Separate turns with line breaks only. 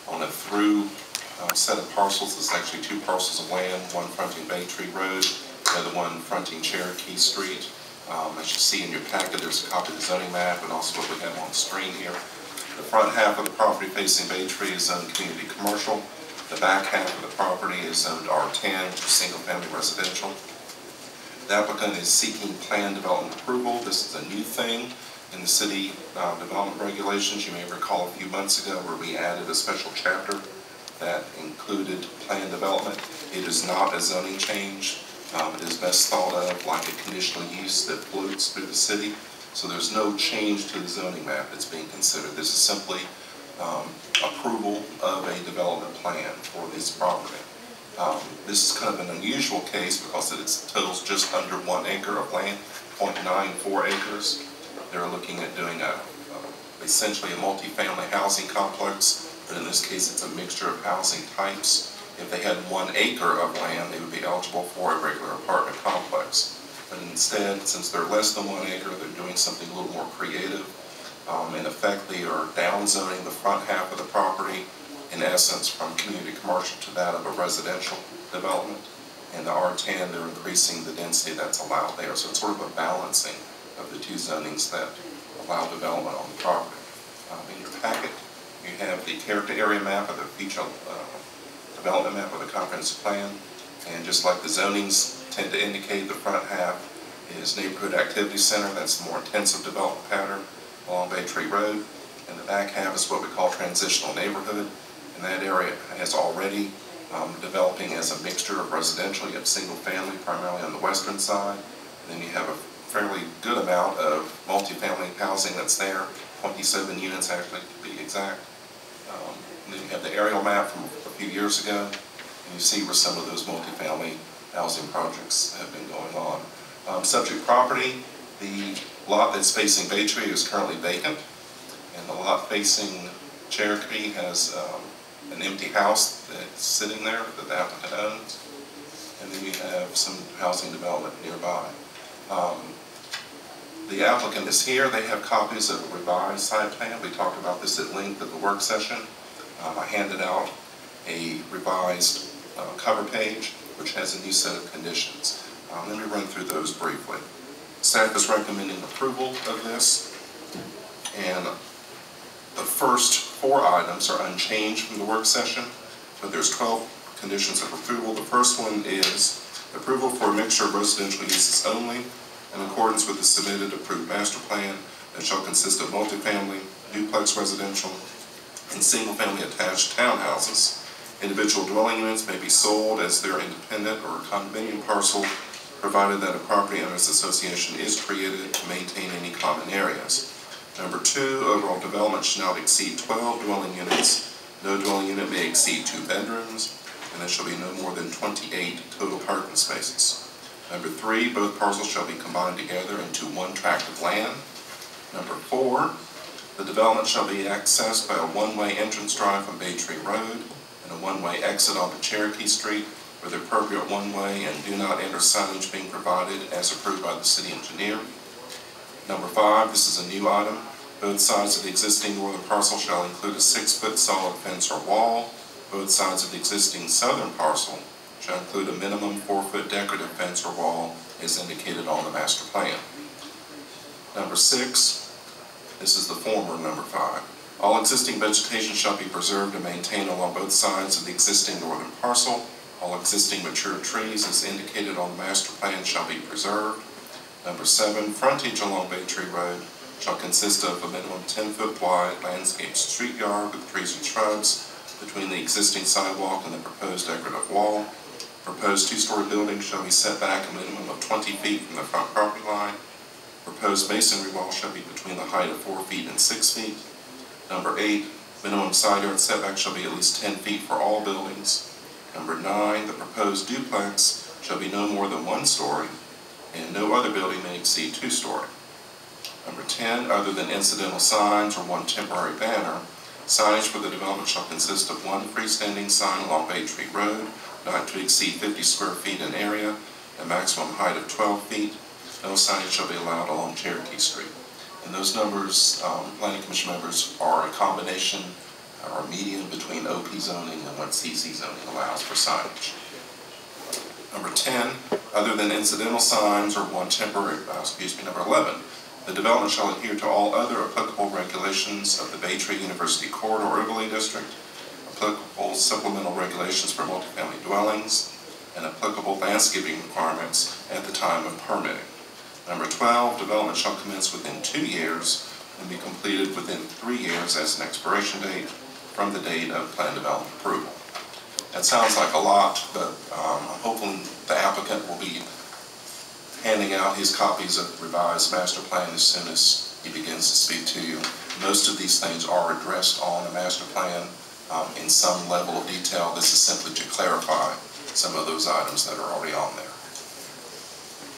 on a through set of parcels. It's actually two parcels of land, one fronting Bay Tree Road, the other one fronting Cherokee Street. As you see in your packet, there's a copy of the zoning map and also what we have on the screen here. The front half of the property facing Bay Tree is zoned community commercial. The back half of the property is zoned R10, which is single-family residential. The applicant is seeking plan development approval. This is a new thing in the city development regulations. You may recall a few months ago where we added a special chapter that included plan development. It is not a zoning change. It is best thought of like a conditional use that floats through the city. So there's no change to the zoning map that's being considered. This is simply approval of a development plan for this property. This is kind of an unusual case because it totals just under 1 acre of land, 0.94 acres. They're looking at doing essentially a multi-family housing complex, but in this case it's a mixture of housing types. If they had 1 acre of land, they would be eligible for a regular apartment complex. But instead, since they're less than 1 acre, they're doing something a little more creative. In effect, they are downzoning the front half of the property, in essence, from community commercial to that of a residential development. And the R10, they're increasing the density that's allowed there. So it's sort of a balancing of the two zonings that allow development on the property. In your packet, you have the character area map of the future development map of the comprehensive plan. And just like the zonings tend to indicate, the front half is neighborhood activity center. That's the more intensive development pattern along Bay Tree Road. And the back half is what we call transitional neighborhood. And that area is already developing as a mixture of residential. You have single family primarily on the western side. And then you have a fairly good amount of multifamily housing that's there, 27 units actually to be exact. And then you have the aerial map from a few years ago, and you see where some of those multifamily housing projects have been going on. Subject property, the lot that's facing Bay Tree is currently vacant, and the lot facing Cherokee has an empty house that's sitting there that the applicant owns, and then you have some housing development nearby. The applicant is here. They have copies of a revised site plan. We talked about this at length at the work session. I handed out a revised cover page which has a new set of conditions. Let me run through those briefly. Staff is recommending approval of this, and the first 4 items are unchanged from the work session, but there's 12 conditions of approval. The first one is approval for a mixture of residential uses only in accordance with the submitted approved master plan that shall consist of multifamily, duplex residential, and single-family attached townhouses. Individual dwelling units may be sold as their independent or condominium parcel, provided that a property owners association is created to maintain any common areas. Number 2, overall development should not exceed 12 dwelling units. No dwelling unit may exceed 2 bedrooms, and there shall be no more than 28 total parking spaces. Number 3, both parcels shall be combined together into one tract of land. Number 4, the development shall be accessed by a one-way entrance drive from Bay Tree Road and a one-way exit onto Cherokee Street with the appropriate one-way and do not enter signage being provided as approved by the city engineer. Number 5, this is a new item. Both sides of the existing northern parcel shall include a 6-foot solid fence or wall. Both sides of the existing southern parcel shall include a minimum 4-foot decorative fence or wall as indicated on the master plan. Number 6, this is the former number 5. All existing vegetation shall be preserved and maintained along both sides of the existing northern parcel. All existing mature trees as indicated on the master plan shall be preserved. Number 7, frontage along Bay Tree Road shall consist of a minimum 10-foot wide landscaped street yard with trees and shrubs between the existing sidewalk and the proposed decorative wall. Proposed 2-story building shall be set back a minimum of 20 feet from the front property line. Proposed masonry wall shall be between the height of 4 feet and 6 feet. Number 8, minimum side yard setback shall be at least 10 feet for all buildings. Number 9, the proposed duplex shall be no more than 1 story, and no other building may exceed 2-story. Number 10, other than incidental signs or 1 temporary banner, signage for the development shall consist of 1 freestanding sign along Bay Tree Road, not to exceed 50 square feet in area, a maximum height of 12 feet. No signage shall be allowed along Cherokee Street. And those numbers, Planning Commission members, are a combination or a median between OP zoning and what CC zoning allows for signage. Number 10, other than incidental signs or one temporary, number 11, the development shall adhere to all other applicable regulations of the Bay Tree University Corridor Overlay District, applicable supplemental regulations for multifamily dwellings, and applicable landscaping requirements at the time of permitting. Number 12, development shall commence within 2 years and be completed within 3 years as an expiration date from the date of plan development approval. That sounds like a lot, but I'm hoping the applicant will be handing out his copies of the revised master plan as soon as he begins to speak to you. Most of these things are addressed on the master plan in some level of detail. This is simply to clarify some of those items that are already on there.